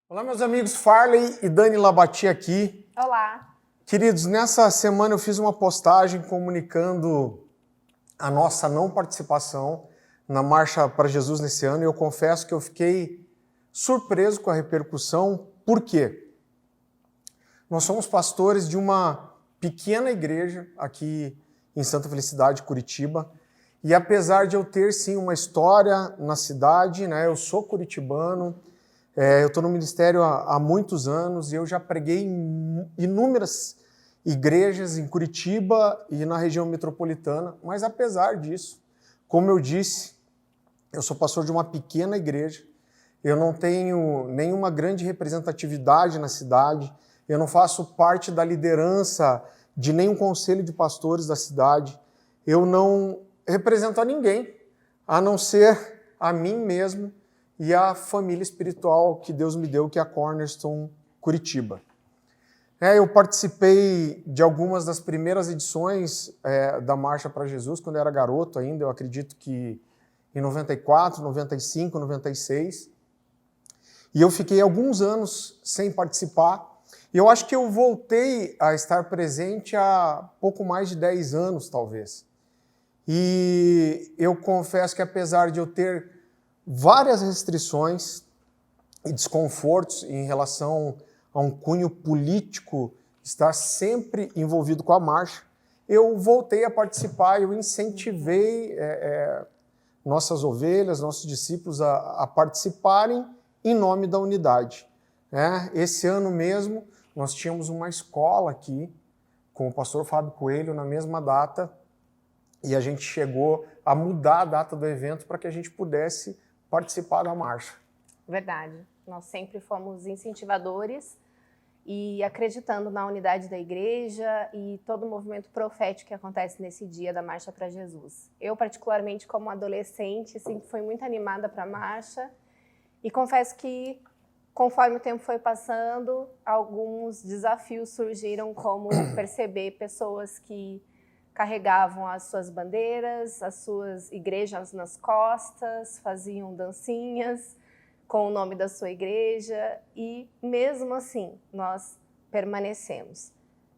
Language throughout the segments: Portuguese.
Olá, meus amigos, Farley e Dani Labati aqui. Olá! Queridos, nessa semana eu fiz uma postagem comunicando a nossa não participação na Marcha para Jesus nesse ano e eu confesso que eu fiquei surpreso com a repercussão. Por quê? Nós somos pastores de uma pequena igreja aqui em Santa Felicidade, Curitiba, e apesar de eu ter sim uma história na cidade, né, eu sou curitibano, eu estou no ministério há muitos anos e eu já preguei em inúmeras igrejas em Curitiba e na região metropolitana, mas apesar disso, como eu disse, eu sou pastor de uma pequena igreja, eu não tenho nenhuma grande representatividade na cidade, eu não faço parte da liderança de nenhum conselho de pastores da cidade, eu não represento a ninguém, a não ser a mim mesmo, e a família espiritual que Deus me deu, que é a Cornerstone Curitiba. Eu participei de algumas das primeiras edições da Marcha para Jesus, quando eu era garoto ainda, eu acredito que em 94, 95, 96. E eu fiquei alguns anos sem participar. E eu acho que eu voltei a estar presente há pouco mais de 10 anos, talvez. E eu confesso que apesar de eu ter várias restrições e desconfortos em relação a um cunho político estar sempre envolvido com a marcha, eu voltei a participar, eu incentivei nossas ovelhas, nossos discípulos a participarem em nome da unidade. Esse ano mesmo, nós tínhamos uma escola aqui, com o pastor Fábio Coelho, na mesma data, e a gente chegou a mudar a data do evento para que a gente pudesse participar da marcha. Verdade. Nós sempre fomos incentivadores e acreditando na unidade da igreja e todo o movimento profético que acontece nesse dia da Marcha para Jesus. Eu, particularmente, como adolescente, sempre fui muito animada para a marcha e confesso que, conforme o tempo foi passando, alguns desafios surgiram, como perceber pessoas que carregavam as suas bandeiras, as suas igrejas nas costas, faziam dancinhas com o nome da sua igreja e, mesmo assim, nós permanecemos.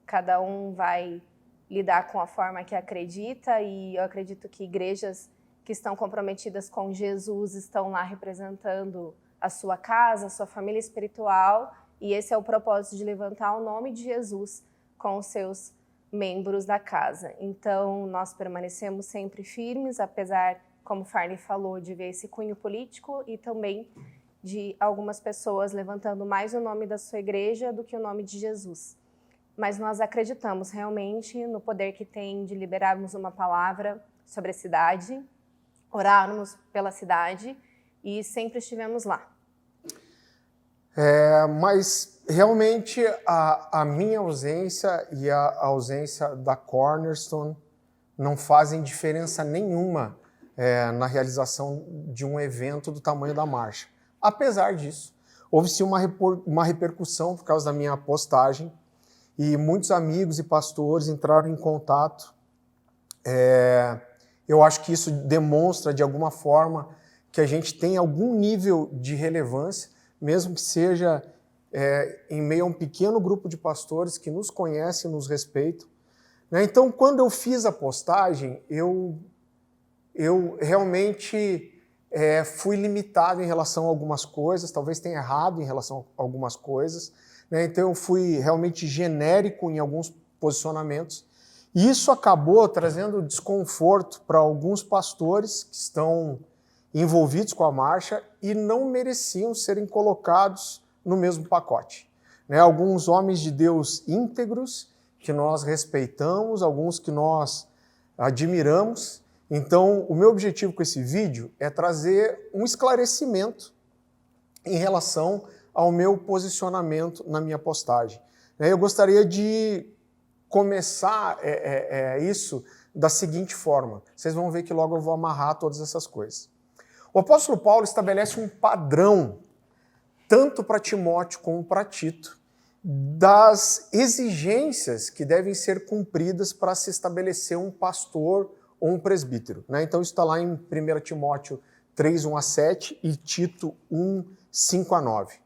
Cada um vai lidar com a forma que acredita e eu acredito que igrejas que estão comprometidas com Jesus estão lá representando a sua casa, a sua família espiritual e esse é o propósito de levantar o nome de Jesus com os seus membros da casa. Então, nós permanecemos sempre firmes, apesar, como Farley falou, de ver esse cunho político e também de algumas pessoas levantando mais o nome da sua igreja do que o nome de Jesus. Mas nós acreditamos realmente no poder que tem de liberarmos uma palavra sobre a cidade, orarmos pela cidade e sempre estivemos lá. Mas realmente a minha ausência e a ausência da Cornerstone não fazem diferença nenhuma na realização de um evento do tamanho da marcha. Apesar disso, houve-se uma repercussão por causa da minha postagem e muitos amigos e pastores entraram em contato. Eu acho que isso demonstra, de alguma forma, que a gente tem algum nível de relevância, mesmo que seja em meio a um pequeno grupo de pastores que nos conhecem e nos respeitam. Então, quando eu fiz a postagem, eu realmente fui limitado em relação a algumas coisas, talvez tenha errado em relação a algumas coisas. Então, eu fui realmente genérico em alguns posicionamentos. E isso acabou trazendo desconforto para alguns pastores que estão envolvidos com a marcha e não mereciam serem colocados no mesmo pacote. Alguns homens de Deus íntegros, que nós respeitamos, alguns que nós admiramos. Então, o meu objetivo com esse vídeo é trazer um esclarecimento em relação ao meu posicionamento na minha postagem. Eu gostaria de começar isso da seguinte forma. Vocês vão ver que logo eu vou amarrar todas essas coisas. O apóstolo Paulo estabelece um padrão, tanto para Timóteo como para Tito, das exigências que devem ser cumpridas para se estabelecer um pastor ou um presbítero. Então isso está lá em 1 Timóteo 3, 1 a 7 e Tito 1, 5 a 9.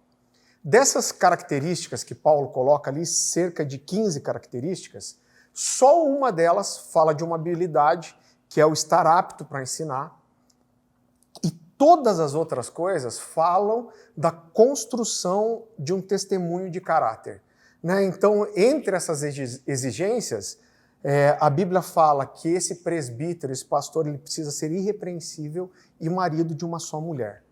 Dessas características que Paulo coloca ali, cerca de 15 características, só uma delas fala de uma habilidade, que é o estar apto para ensinar. E todas as outras coisas falam da construção de um testemunho de caráter. Né? Então, entre essas exigências, a Bíblia fala que esse presbítero, esse pastor, ele precisa ser irrepreensível e marido de uma só mulher.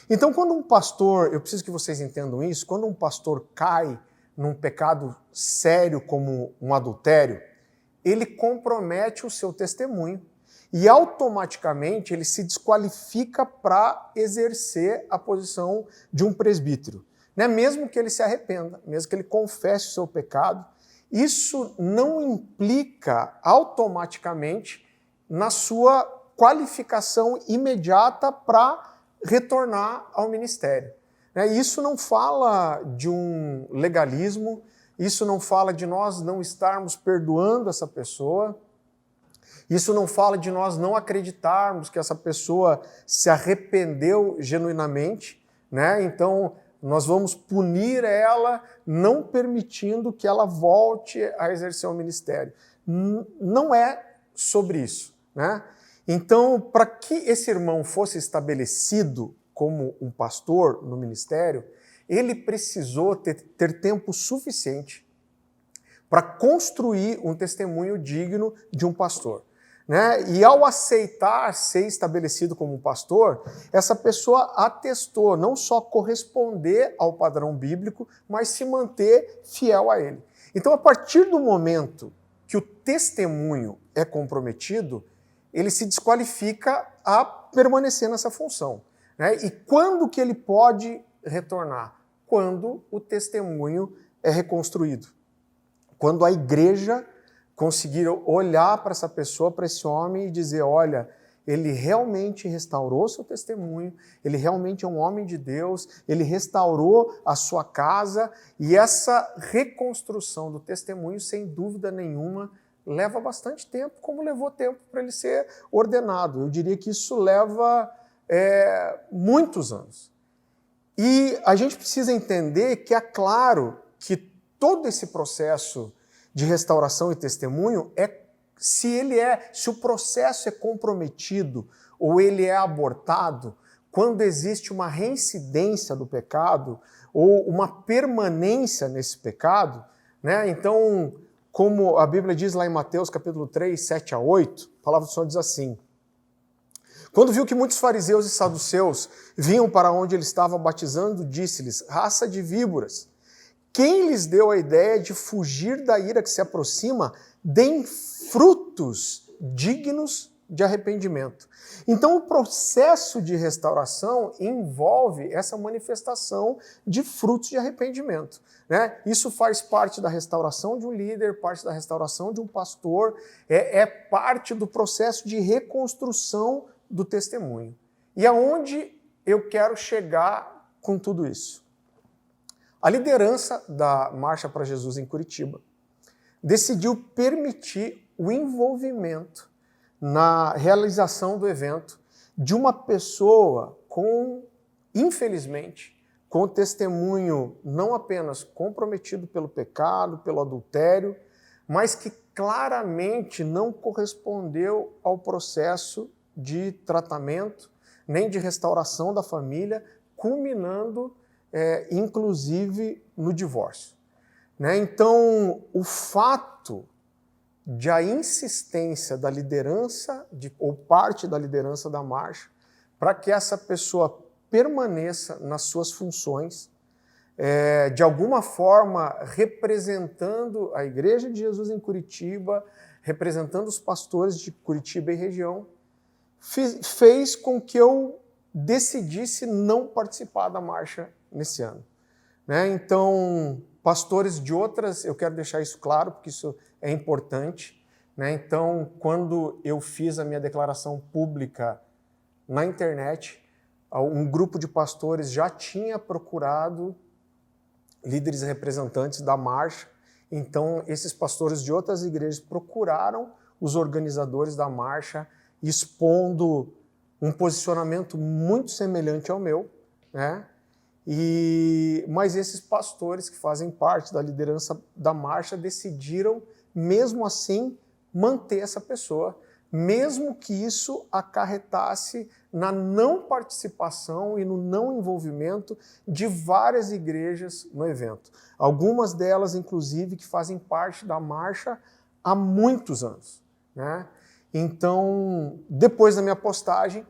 Então, quando um pastor, eu preciso que vocês entendam isso, quando um pastor cai num pecado sério como um adultério, ele compromete o seu testemunho e automaticamente ele se desqualifica para exercer a posição de um presbítero. Né? Mesmo que ele se arrependa, mesmo que ele confesse o seu pecado, isso não implica automaticamente na sua qualificação imediata para retornar ao ministério. Isso não fala de um legalismo, isso não fala de nós não estarmos perdoando essa pessoa, isso não fala de nós não acreditarmos que essa pessoa se arrependeu genuinamente, né? Então nós vamos punir ela não permitindo que ela volte a exercer o ministério. Não é sobre isso, né? Então, para que esse irmão fosse estabelecido como um pastor no ministério, ele precisou ter tempo suficiente para construir um testemunho digno de um pastor. Né? E ao aceitar ser estabelecido como um pastor, essa pessoa atestou não só corresponder ao padrão bíblico, mas se manter fiel a ele. Então, a partir do momento que o testemunho é comprometido, ele se desqualifica a permanecer nessa função. Né? E quando que ele pode retornar? Quando o testemunho é reconstruído. Quando a igreja conseguir olhar para essa pessoa, para esse homem e dizer, olha, ele realmente restaurou seu testemunho, ele realmente é um homem de Deus, ele restaurou a sua casa, e essa reconstrução do testemunho, sem dúvida nenhuma, leva bastante tempo, como levou tempo para ele ser ordenado. Eu diria que isso leva muitos anos. E a gente precisa entender que é claro que todo esse processo de restauração e testemunho se o processo é comprometido ou ele é abortado, quando existe uma reincidência do pecado ou uma permanência nesse pecado, né? Então, como a Bíblia diz lá em Mateus capítulo 3, 7 a 8, a palavra do Senhor diz assim: quando viu que muitos fariseus e saduceus vinham para onde ele estava batizando, disse-lhes, raça de víboras, quem lhes deu a ideia de fugir da ira que se aproxima? Deem frutos dignos de arrependimento. Então, o processo de restauração envolve essa manifestação de frutos de arrependimento. Né? Isso faz parte da restauração de um líder, parte da restauração de um pastor, é parte do processo de reconstrução do testemunho. E aonde eu quero chegar com tudo isso? A liderança da Marcha para Jesus em Curitiba decidiu permitir o envolvimento na realização do evento de uma pessoa infelizmente, com testemunho não apenas comprometido pelo pecado, pelo adultério, mas que claramente não correspondeu ao processo de tratamento, nem de restauração da família, culminando inclusive no divórcio. Né? Então, o fato de a insistência da liderança, ou parte da liderança da marcha, para que essa pessoa permaneça nas suas funções, de alguma forma representando a Igreja de Jesus em Curitiba, representando os pastores de Curitiba e região, fez com que eu decidisse não participar da marcha nesse ano. Né? Então, pastores de outras, eu quero deixar isso claro, porque isso é importante. Né? Então, quando eu fiz a minha declaração pública na internet, um grupo de pastores já tinha procurado líderes e representantes da marcha. Então, esses pastores de outras igrejas procuraram os organizadores da marcha, expondo um posicionamento muito semelhante ao meu, né? Mas esses pastores que fazem parte da liderança da marcha decidiram, mesmo assim, manter essa pessoa, mesmo que isso acarretasse na não participação e no não envolvimento de várias igrejas no evento. Algumas delas, inclusive, que fazem parte da marcha há muitos anos, né? Então, depois da minha postagem,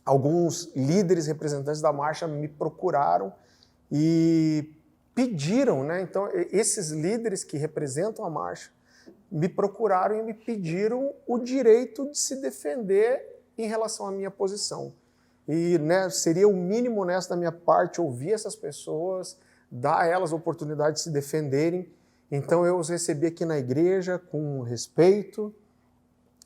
alguns líderes representantes da marcha me procuraram e pediram, né? Então, esses líderes que representam a marcha me procuraram e me pediram o direito de se defender em relação à minha posição. E, né, seria o mínimo honesto da minha parte ouvir essas pessoas, dar a elas a oportunidade de se defenderem. Então eu os recebi aqui na igreja com respeito.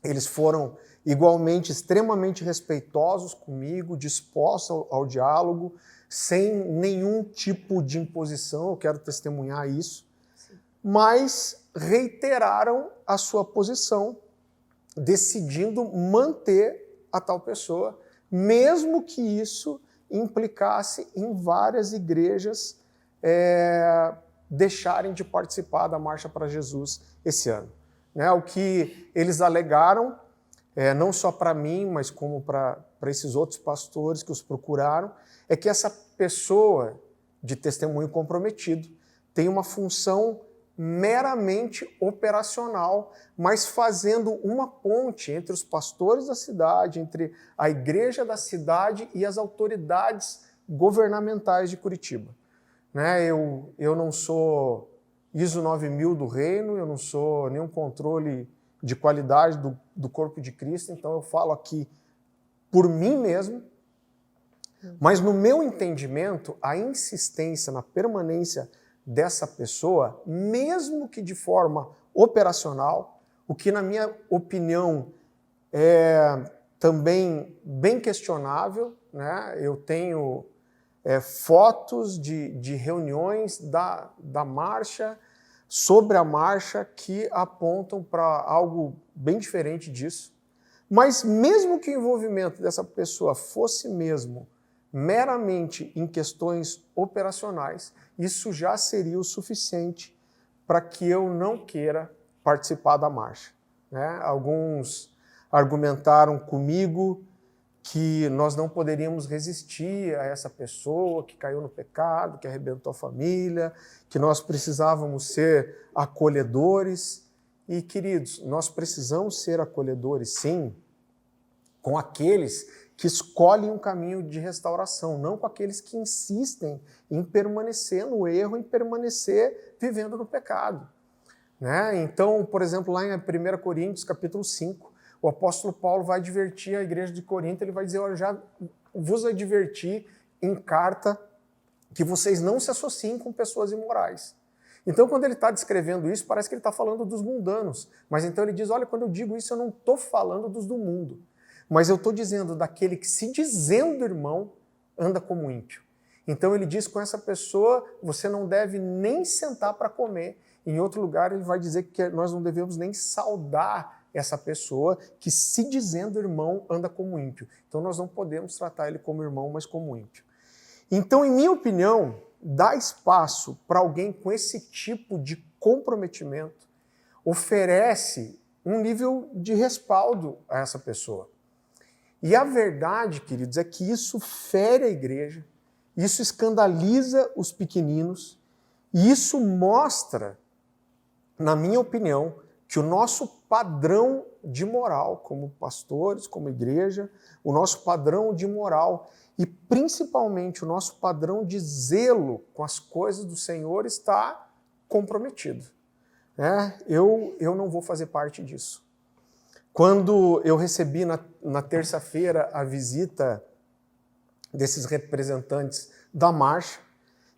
Eles foram igualmente extremamente respeitosos comigo, dispostos ao diálogo, sem nenhum tipo de imposição, eu quero testemunhar isso. Sim. Mas reiteraram a sua posição, decidindo manter a tal pessoa, mesmo que isso implicasse em várias igrejas deixarem de participar da Marcha para Jesus esse ano. Né? O que eles alegaram, não só para mim, mas como para esses outros pastores que os procuraram, é que essa pessoa de testemunho comprometido tem uma função meramente operacional, mas fazendo uma ponte entre os pastores da cidade, entre a igreja da cidade e as autoridades governamentais de Curitiba. Né? Eu não sou ISO 9000 do reino, eu não sou nenhum controle de qualidade do corpo de Cristo, então eu falo aqui por mim mesmo, mas no meu entendimento, a insistência na permanência dessa pessoa, mesmo que de forma operacional, o que na minha opinião é também bem questionável, né? Eu tenho fotos de reuniões da marcha, sobre a marcha, que apontam para algo bem diferente disso. Mas mesmo que o envolvimento dessa pessoa fosse mesmo meramente em questões operacionais, isso já seria o suficiente para que eu não queira participar da marcha. Né? Alguns argumentaram comigo que nós não poderíamos resistir a essa pessoa que caiu no pecado, que arrebentou a família, que nós precisávamos ser acolhedores. E, queridos, nós precisamos ser acolhedores, sim, com aqueles que escolhem um caminho de restauração, não com aqueles que insistem em permanecer no erro, em permanecer vivendo no pecado. Né? Então, por exemplo, lá em 1 Coríntios, capítulo 5, o apóstolo Paulo vai advertir a igreja de Corinto, ele vai dizer, olha, já vos adverti em carta que vocês não se associem com pessoas imorais. Então, quando ele está descrevendo isso, parece que ele está falando dos mundanos. Mas então ele diz, olha, quando eu digo isso, eu não estou falando dos do mundo. Mas eu estou dizendo daquele que, se dizendo irmão, anda como ímpio. Então ele diz, com essa pessoa, você não deve nem sentar para comer. Em outro lugar, ele vai dizer que nós não devemos nem saudar essa pessoa que, se dizendo irmão, anda como ímpio. Então nós não podemos tratar ele como irmão, mas como ímpio. Então, em minha opinião, dar espaço para alguém com esse tipo de comprometimento oferece um nível de respaldo a essa pessoa. E a verdade, queridos, é que isso fere a igreja, isso escandaliza os pequeninos, e isso mostra, na minha opinião, que o nosso padrão de moral, como pastores, como igreja, o nosso padrão de moral e principalmente o nosso padrão de zelo com as coisas do Senhor está comprometido. Eu não vou fazer parte disso. Quando eu recebi na terça-feira a visita desses representantes da marcha,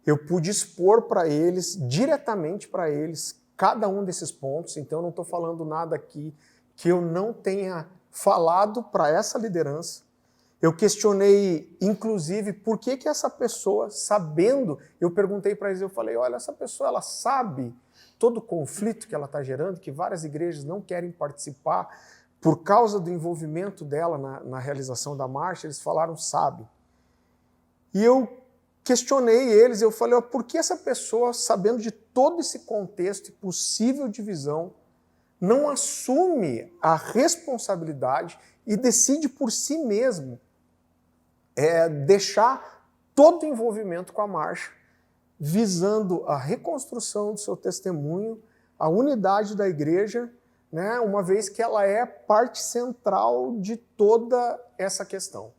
eu pude expor para eles, diretamente para eles, cada um desses pontos. Então eu não estou falando nada aqui que eu não tenha falado para essa liderança. Eu questionei, inclusive, por que essa pessoa, sabendo, eu perguntei para eles, eu falei, olha, essa pessoa, ela sabe todo o conflito que ela está gerando, que várias igrejas não querem participar por causa do envolvimento dela na realização da marcha. Eles falaram, sabe. E eu questionei eles, eu falei, por que essa pessoa, sabendo de todo esse contexto e possível divisão, não assume a responsabilidade e decide por si mesmo deixar todo o envolvimento com a marcha, visando a reconstrução do seu testemunho, a unidade da igreja, né, uma vez que ela é parte central de toda essa questão.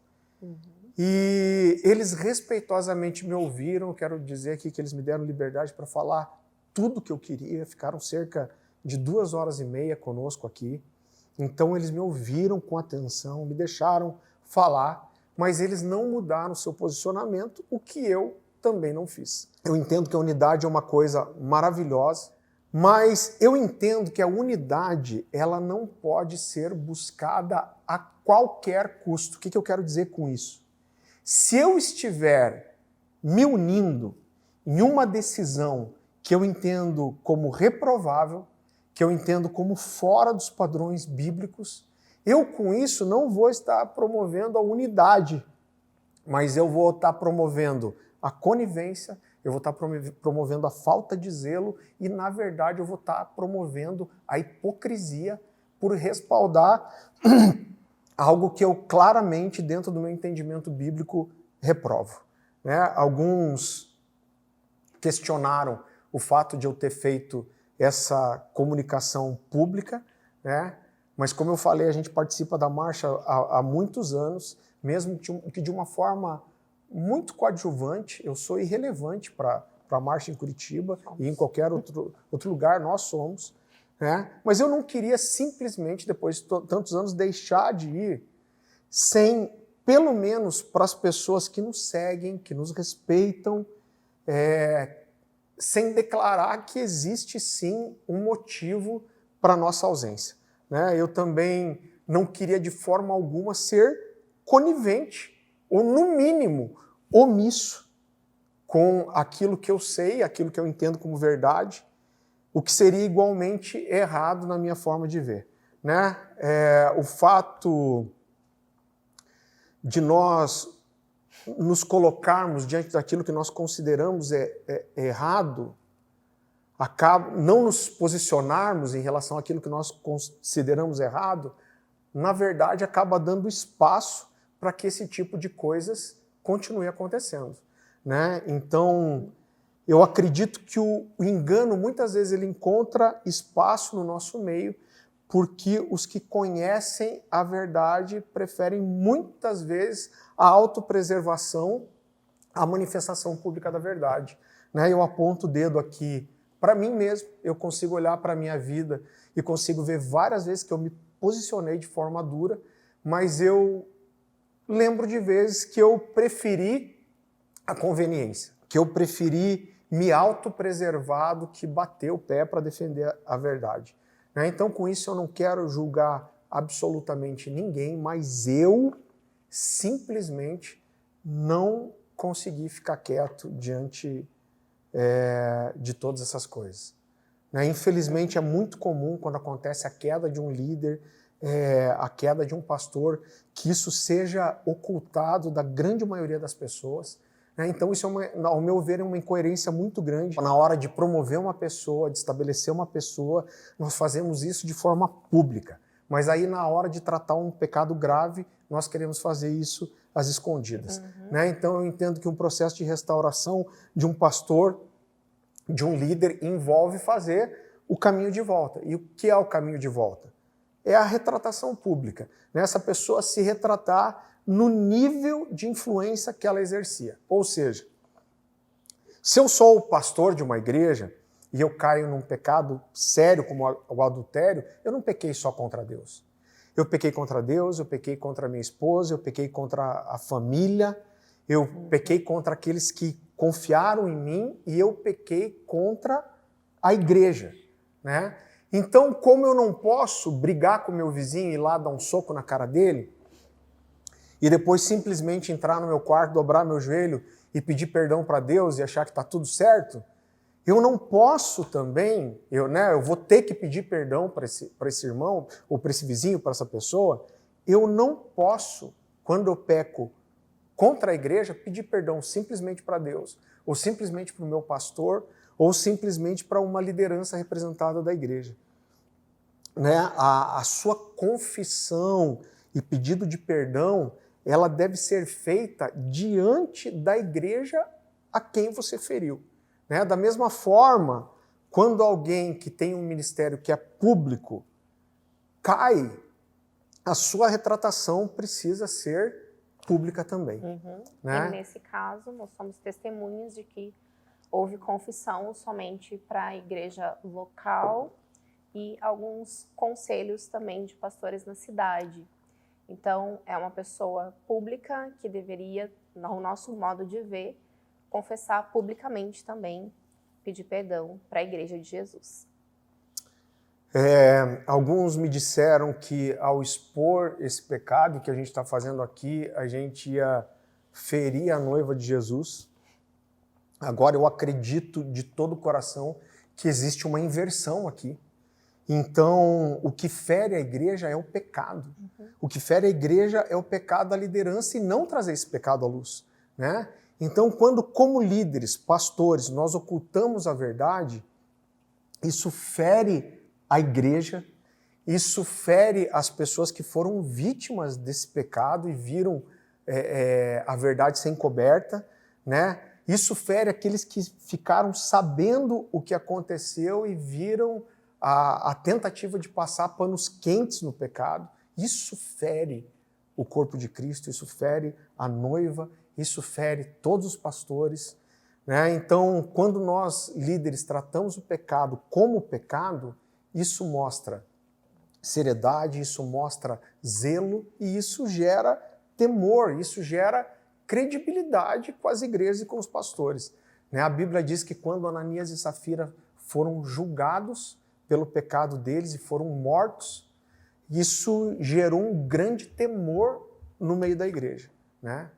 E eles respeitosamente me ouviram, quero dizer aqui que eles me deram liberdade para falar tudo que eu queria, ficaram cerca de 2h30 conosco aqui. Então eles me ouviram com atenção, me deixaram falar, mas eles não mudaram o seu posicionamento, o que eu também não fiz. Eu entendo que a unidade é uma coisa maravilhosa, mas eu entendo que a unidade ela não pode ser buscada a qualquer custo. O que eu quero dizer com isso? Se eu estiver me unindo em uma decisão que eu entendo como reprovável, que eu entendo como fora dos padrões bíblicos, eu com isso não vou estar promovendo a unidade, mas eu vou estar promovendo a conivência, eu vou estar promovendo a falta de zelo e, na verdade, eu vou estar promovendo a hipocrisia por respaldar algo que eu claramente, dentro do meu entendimento bíblico, reprovo. Né? Alguns questionaram o fato de eu ter feito essa comunicação pública, né? Mas como eu falei, a gente participa da marcha há muitos anos, mesmo que de uma forma muito coadjuvante. Eu sou irrelevante para a marcha em Curitiba e em qualquer outro lugar nós somos, né? Mas eu não queria simplesmente, depois de tantos anos, deixar de ir sem, pelo menos para as pessoas que nos seguem, que nos respeitam, sem declarar que existe sim um motivo para a nossa ausência. Né? Eu também não queria de forma alguma ser conivente, ou no mínimo omisso, com aquilo que eu sei, aquilo que eu entendo como verdade, o que seria igualmente errado na minha forma de ver. Né? O fato de nós nos colocarmos diante daquilo que nós consideramos errado, não nos posicionarmos em relação àquilo que nós consideramos errado, na verdade acaba dando espaço para que esse tipo de coisas continue acontecendo. Né? Então, eu acredito que o engano, muitas vezes, ele encontra espaço no nosso meio, porque os que conhecem a verdade preferem, muitas vezes, a autopreservação à manifestação pública da verdade. Né? Eu aponto o dedo aqui para mim mesmo, eu consigo olhar para a minha vida e consigo ver várias vezes que eu me posicionei de forma dura, mas eu lembro de vezes que eu preferi a conveniência, que eu preferi me autopreservar do que bater o pé para defender a verdade. Né? Então, com isso, eu não quero julgar absolutamente ninguém, mas eu simplesmente não consegui ficar quieto diante de todas essas coisas. Né? Infelizmente, é muito comum quando acontece a queda de um líder, a queda de um pastor, que isso seja ocultado da grande maioria das pessoas. Né? Então, isso, ao meu ver, é uma incoerência muito grande. Na hora de promover uma pessoa, de estabelecer uma pessoa, nós fazemos isso de forma pública. Mas aí, na hora de tratar um pecado grave, nós queremos fazer isso às escondidas. Né? Então, eu entendo que um processo de restauração de um pastor, de um líder, envolve fazer o caminho de volta. E o que é o caminho de volta? É a retratação pública. Né? Essa pessoa se retratar no nível de influência que ela exercia. Ou seja, se eu sou o pastor de uma igreja e eu caio num pecado sério como o adultério, eu não pequei só contra Deus. Eu pequei contra Deus, eu pequei contra a minha esposa, eu pequei contra a família, eu pequei contra aqueles que confiaram em mim e eu pequei contra a igreja. Né? Então, como eu não posso brigar com o meu vizinho e ir lá dar um soco na cara dele e depois simplesmente entrar no meu quarto, dobrar meu joelho e pedir perdão para Deus e achar que está tudo certo, eu não posso também, eu vou ter que pedir perdão para esse irmão, ou para esse vizinho, para essa pessoa. Eu não posso, quando eu peco contra a igreja, pedir perdão simplesmente para Deus, ou simplesmente para o meu pastor, ou simplesmente para uma liderança representada da igreja. Né? A sua confissão e pedido de perdão, ela deve ser feita diante da igreja a quem você feriu. Né? Da mesma forma, quando alguém que tem um ministério que é público cai, a sua retratação precisa ser pública também. Né? E nesse caso, nós somos testemunhas de que houve confissão somente para a igreja local e alguns conselhos também de pastores na cidade. Então, é uma pessoa pública que deveria, no nosso modo de ver, confessar publicamente também, pedir perdão para a Igreja de Jesus. Alguns me disseram que ao expor esse pecado que a gente está fazendo aqui, a gente ia ferir a noiva de Jesus. Agora eu acredito de todo o coração que existe uma inversão aqui. Então, o que fere a igreja é o pecado. O que fere a igreja é o pecado da liderança e não trazer esse pecado à luz. Né? Então, quando como líderes, pastores, nós ocultamos a verdade, isso fere a igreja, isso fere as pessoas que foram vítimas desse pecado e viram a verdade ser encoberta, né? Isso fere aqueles que ficaram sabendo o que aconteceu e viram a tentativa de passar panos quentes no pecado. Isso fere o corpo de Cristo, isso fere a noiva, isso fere todos os pastores. Né? Então, quando nós, líderes, tratamos o pecado como pecado, isso mostra seriedade, isso mostra zelo e isso gera temor, isso gera credibilidade com as igrejas e com os pastores. Né? A Bíblia diz que quando Ananias e Safira foram julgados pelo pecado deles e foram mortos, isso gerou um grande temor no meio da igreja. Né?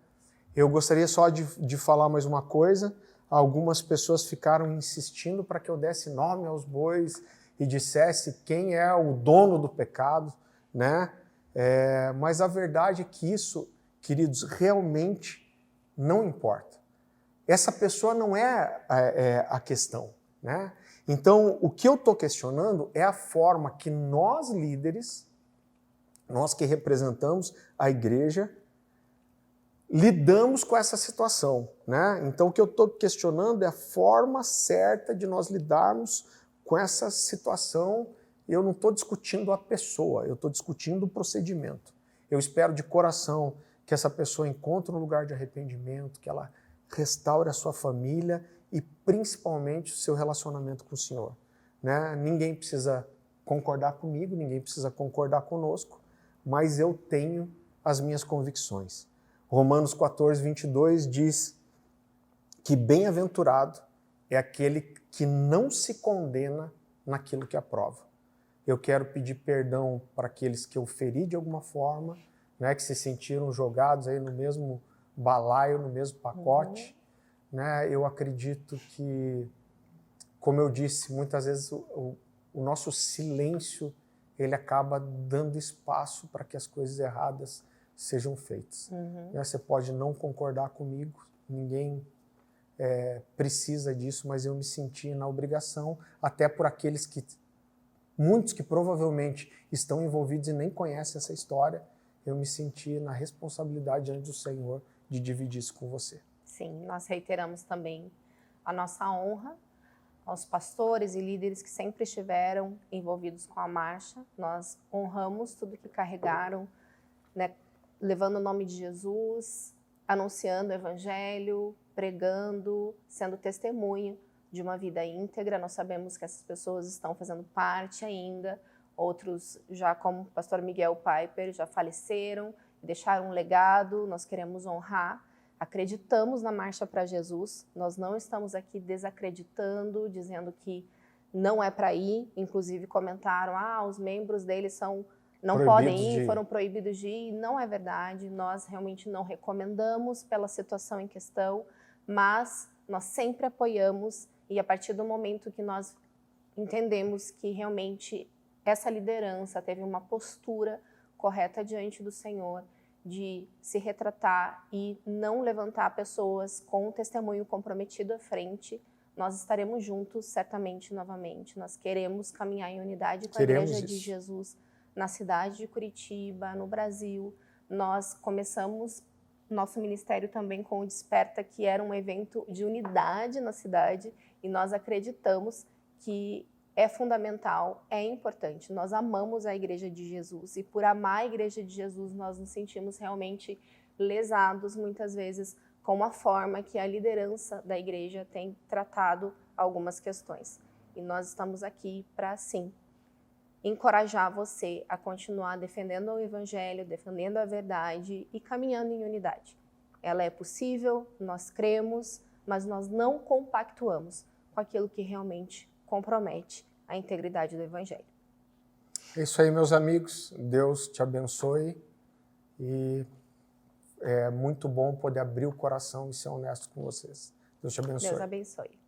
Eu gostaria só de falar mais uma coisa. Algumas pessoas ficaram insistindo para que eu desse nome aos bois e dissesse quem é o dono do pecado, né? Mas a verdade é que isso, queridos, realmente não importa. Essa pessoa não é a questão, né? Então, o que eu estou questionando é a forma que nós, líderes, nós que representamos a igreja, lidamos com essa situação, né? Então, o que eu estou questionando é a forma certa de nós lidarmos com essa situação. Eu não estou discutindo a pessoa, eu estou discutindo o procedimento. Eu espero de coração que essa pessoa encontre um lugar de arrependimento, que ela restaure a sua família e principalmente o seu relacionamento com o Senhor. Né? Ninguém precisa concordar comigo, ninguém precisa concordar conosco, mas eu tenho as minhas convicções. Romanos 14, 22 diz que bem-aventurado é aquele que não se condena naquilo que aprova. Eu quero pedir perdão para aqueles que eu feri de alguma forma, né, que se sentiram jogados aí no mesmo balaio, no mesmo pacote. Né? Eu acredito que, como eu disse, muitas vezes o nosso silêncio ele acaba dando espaço para que as coisas erradas sejam feitas. Você pode não concordar comigo, ninguém precisa disso, mas eu me senti na obrigação, até por aqueles que, muitos que provavelmente estão envolvidos e nem conhecem essa história, eu me senti na responsabilidade diante do Senhor de dividir isso com você. Sim, nós reiteramos também a nossa honra aos pastores e líderes que sempre estiveram envolvidos com a marcha. Nós honramos tudo que carregaram, né, levando o nome de Jesus, anunciando o evangelho, pregando, sendo testemunha de uma vida íntegra. Nós sabemos que essas pessoas estão fazendo parte ainda, outros já, como o pastor Miguel Piper, já faleceram, deixaram um legado. Nós queremos honrar, acreditamos na Marcha para Jesus, nós não estamos aqui desacreditando, dizendo que não é para ir. Inclusive comentaram, os membros deles não podem ir, foram proibidos de ir. Não é verdade, nós realmente não recomendamos pela situação em questão, mas nós sempre apoiamos, e a partir do momento que nós entendemos que realmente essa liderança teve uma postura correta diante do Senhor, de se retratar e não levantar pessoas com um testemunho comprometido à frente, nós estaremos juntos certamente novamente. Nós queremos caminhar em unidade com a Igreja de Jesus na cidade de Curitiba, no Brasil. Nós começamos nosso ministério também com o Desperta, que era um evento de unidade na cidade, e nós acreditamos que é fundamental, é importante. Nós amamos a Igreja de Jesus e por amar a Igreja de Jesus nós nos sentimos realmente lesados muitas vezes com a forma que a liderança da igreja tem tratado algumas questões. E nós estamos aqui para, sim, encorajar você a continuar defendendo o Evangelho, defendendo a verdade e caminhando em unidade. Ela é possível, nós cremos, mas nós não compactuamos com aquilo que realmente compromete a integridade do Evangelho. É isso aí, meus amigos. Deus te abençoe e é muito bom poder abrir o coração e ser honesto com vocês. Deus te abençoe. Deus abençoe.